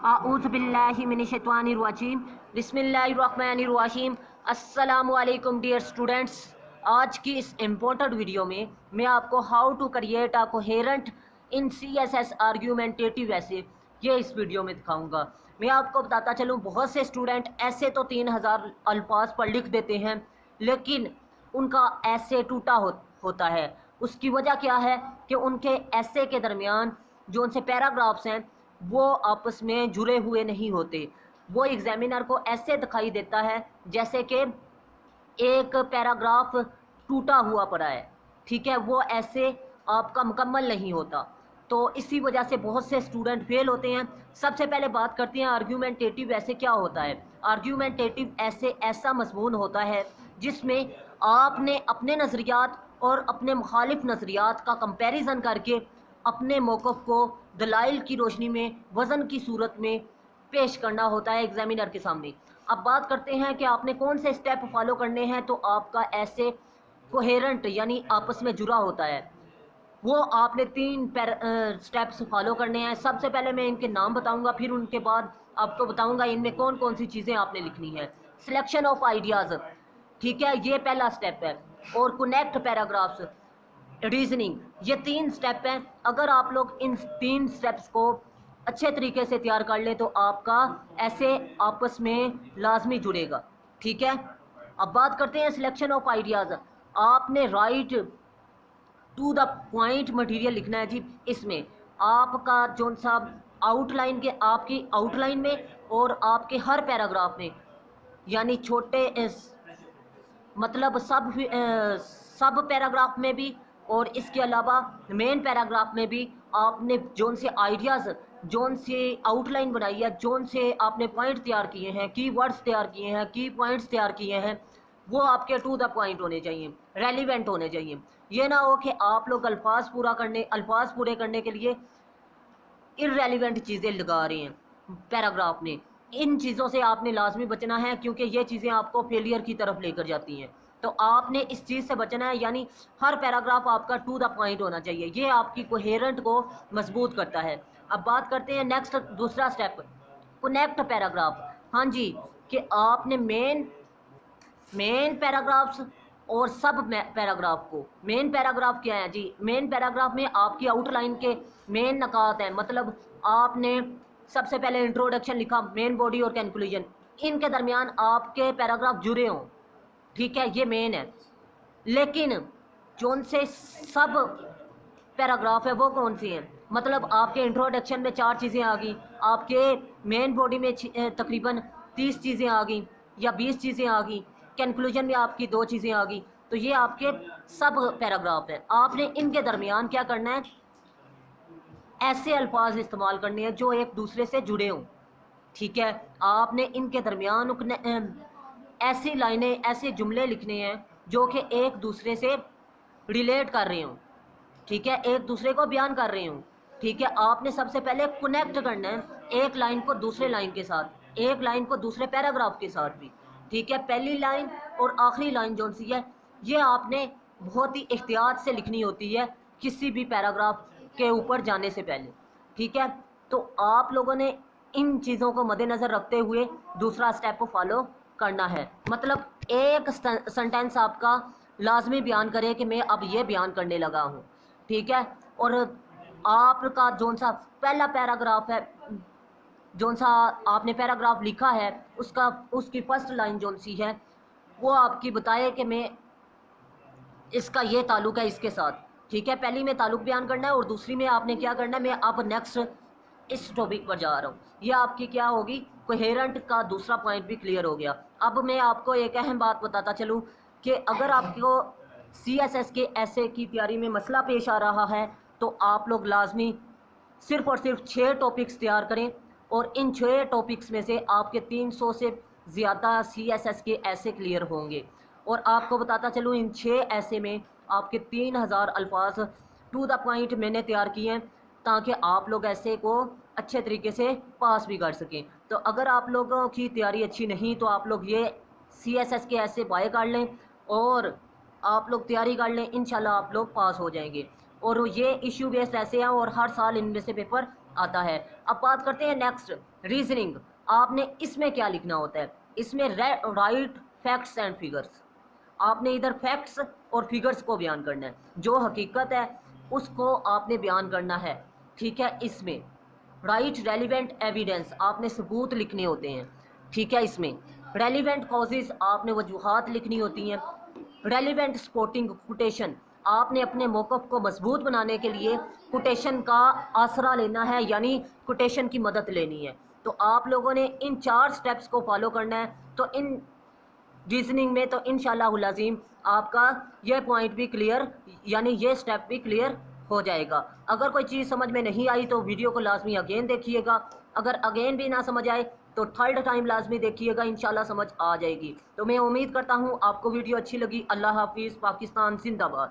आऊज़ु बिल्लाहि मिनश्शैतानिर रजीम बिस्मिल्लाहिर्रहमानिर्रहीम। अस्सलामु अलैकुम डियर स्टूडेंट्स। आज की इस इम्पोर्टेंट वीडियो में मैं आपको how to create a coherent in CSS argumentative essay ये इस वीडियो में दिखाऊंगा। मैं आपको बताता चलूँ, बहुत से स्टूडेंट ऐसे तो 3000 अल्फाज पर लिख देते हैं, लेकिन उनका ऐसे टूटा होता है। उसकी वजह क्या है कि उनके ऐसे के दरमियान जो उनसे पैराग्राफ्स हैं वो आपस में जुड़े हुए नहीं होते। वो एग्जामिनर को ऐसे दिखाई देता है जैसे कि एक पैराग्राफ टूटा हुआ पड़ा है, ठीक है, वो ऐसे आपका मुकम्मल नहीं होता। तो इसी वजह से बहुत से स्टूडेंट फेल होते हैं। सबसे पहले बात करते हैं आर्ग्यूमेंटेटिव ऐसे क्या होता है। आर्ग्यूमेंटेटिव ऐसे ऐसा मज़मून होता है जिसमें आपने अपने नज़रियात और अपने मुखालिफ नज़रियात का कंपैरिजन करके अपने मौक़िफ़ को दलाइल की रोशनी में वज़न की सूरत में पेश करना होता है एग्जामिनर के सामने। अब बात करते हैं कि आपने कौन से स्टेप फॉलो करने हैं। तो आपका ऐसे कोहेरेंट यानी आपस में जुड़ा होता है, वो आपने 3 स्टेप्स फॉलो करने हैं। सबसे पहले मैं इनके नाम बताऊंगा, फिर उनके बाद आपको बताऊंगा इनमें कौन कौन सी चीज़ें आपने लिखनी है। सिलेक्शन ऑफ आइडियाज़, ठीक है, ये पहला स्टेप है। और कनेक्ट पैराग्राफ्स, रीजनिंग, ये 3 स्टेप हैं। अगर आप लोग इन 3 स्टेप्स को अच्छे तरीके से तैयार कर लें तो आपका ऐसे आपस में लाजमी जुड़ेगा, ठीक है। अब बात करते हैं सिलेक्शन ऑफ आइडियाज़। आपने write to the point material लिखना है जी। इसमें आपका जो सा आउटलाइन के आपकी आउटलाइन में और आपके हर पैराग्राफ में, यानी छोटे मतलब सब पैराग्राफ में भी और इसके अलावा मेन पैराग्राफ में भी आपने जोन से आइडियाज़, जोन से आउटलाइन बनाई है, जोन से आपने पॉइंट तैयार किए हैं, की वर्ड्स तैयार किए हैं, की पॉइंट्स तैयार किए हैं, वो आपके टू द पॉइंट होने चाहिए, रेलिवेंट होने चाहिए। ये ना हो कि आप लोग अल्फाज पूरे करने के लिए इररेलीवेंट चीज़ें लगा रहे हैं पैराग्राफ में। इन चीज़ों से आपने लाजमी बचना है, क्योंकि ये चीज़ें आपको फेलियर की तरफ लेकर जाती हैं। तो आपने इस चीज़ से बचना है, यानी हर पैराग्राफ आपका टू द पॉइंट होना चाहिए। ये आपकी कोहेरेंट को मजबूत करता है। अब बात करते हैं नेक्स्ट, दूसरा स्टेप, कनेक्ट पैराग्राफ। हाँ जी, कि आपने मेन पैराग्राफ्स और सब पैराग्राफ को, मेन पैराग्राफ क्या है जी, मेन पैराग्राफ में आपकी आउटलाइन के मेन नकात हैं। मतलब आपने सबसे पहले इंट्रोडक्शन लिखा, मेन बॉडी और कंक्लूजन, इनके दरमियान आपके पैराग्राफ जुड़े हों, ठीक है, ये मेन है। लेकिन जोन से सब पैराग्राफ है वो कौन सी हैं, मतलब आपके इंट्रोडक्शन में 4 चीज़ें आ गई, आपके मेन बॉडी में तकरीबन 30 चीज़ें आ गई या 20 चीज़ें आ गई, कंक्लूजन में आपकी 2 चीज़ें आ गई। तो ये आपके सब पैराग्राफ है। आपने इनके दरमियान क्या करना है, ऐसे अल्फाज इस्तेमाल करने हैं जो एक दूसरे से जुड़े हों, ठीक है। आपने इनके दरमियान ऐसी लाइनें, ऐसे जुमले लिखने हैं जो कि एक दूसरे से रिलेट कर रहे हों, ठीक है, एक दूसरे को बयान कर रहे हूँ, ठीक है। आपने सबसे पहले कनेक्ट करना है एक लाइन को दूसरे लाइन के साथ, एक लाइन को दूसरे पैराग्राफ के साथ भी, ठीक है। पहली लाइन और आखिरी लाइन जो सी है, ये आपने बहुत ही एहतियात से लिखनी होती है किसी भी पैराग्राफ के ऊपर जाने से पहले, ठीक है। तो आप लोगों ने इन चीज़ों को मद्देनज़र रखते हुए दूसरा स्टेप फॉलो करना है। मतलब एक सेंटेंस आपका लाजमी बयान करे कि मैं अब ये बयान करने लगा हूँ, ठीक है। और आपका जोन सा पहला पैराग्राफ है, जोन सा आपने पैराग्राफ लिखा है, उसकी फर्स्ट लाइन जोन सी है वो आपकी बताए कि मैं इसका ये ताल्लुक है इसके साथ, ठीक है। पहली में ताल्लुक बयान करना है और दूसरी में आपने क्या करना है, मैं अब नेक्स्ट इस टॉपिक पर जा रहा हूँ। ये आपकी क्या होगी, कोहेरेंट का दूसरा पॉइंट भी क्लियर हो गया। अब मैं आपको एक अहम बात बताता चलूँ कि अगर आपको CSS के ऐसे की तैयारी में मसला पेश आ रहा है तो आप लोग लाजमी सिर्फ़ और सिर्फ 6 टॉपिक्स तैयार करें, और इन 6 टॉपिक्स में से आपके 300 से ज़्यादा CSS के ऐसे क्लियर होंगे। और आपको बताता चलूँ, इन 6 ऐसे में आपके 3000 अल्फाज टू द पॉइंट मैंने तैयार किए हैं ताकि आप लोग ऐसे को अच्छे तरीके से पास भी कर सकें। तो अगर आप लोगों की तैयारी अच्छी नहीं तो आप लोग ये CSS के ऐसे बाय कर लें और आप लोग तैयारी कर लें, इंशाल्लाह आप लोग पास हो जाएंगे। और ये इशू बेस्ड ऐसे हैं और हर साल इनमें से पेपर آتا ہے۔ اب بات کرتے ہیں نیکسٹ ریزننگ۔ آپ نے اس میں کیا لکھنا ہوتا ہے؟ اس میں رائٹ فیکٹس اینڈ فگرس، آپ نے ادھر فیکٹس اور فگرس کو بیان کرنا ہے، جو حقیقت ہے اس کو آپ نے بیان کرنا ہے، ٹھیک ہے۔ اس میں رائٹ ریلیونٹ ایویڈنس، آپ نے ثبوت لکھنے ہوتے ہیں، ٹھیک ہے۔ اس میں ریلیونٹ کازز، آپ نے وجوہات لکھنی ہوتی ہیں۔ ریلیونٹ سپورٹنگ کوٹیشن، آپ نے اپنے موقف کو مضبوط بنانے کے لیے کوٹیشن کا آسرا لینا ہے، یعنی کوٹیشن کی مدد لینی ہے۔ تو آپ لوگوں نے ان 4 سٹیپس کو فالو کرنا ہے، تو ان ریزننگ میں تو انشاءاللہ العظیم آپ کا یہ پوائنٹ بھی کلیئر، یعنی یہ سٹیپ بھی کلیئر ہو جائے گا۔ اگر کوئی چیز سمجھ میں نہیں آئی تو ویڈیو کو لازمی اگین دیکھیے گا، اگر اگین بھی نہ سمجھ آئے تو تھرڈ ٹائم لازمی دیکھیے گا، انشاءاللہ سمجھ آ جائے گی۔ تو میں امید کرتا ہوں آپ کو ویڈیو اچھی لگی۔ اللہ حافظ، پاکستان زندہ باد۔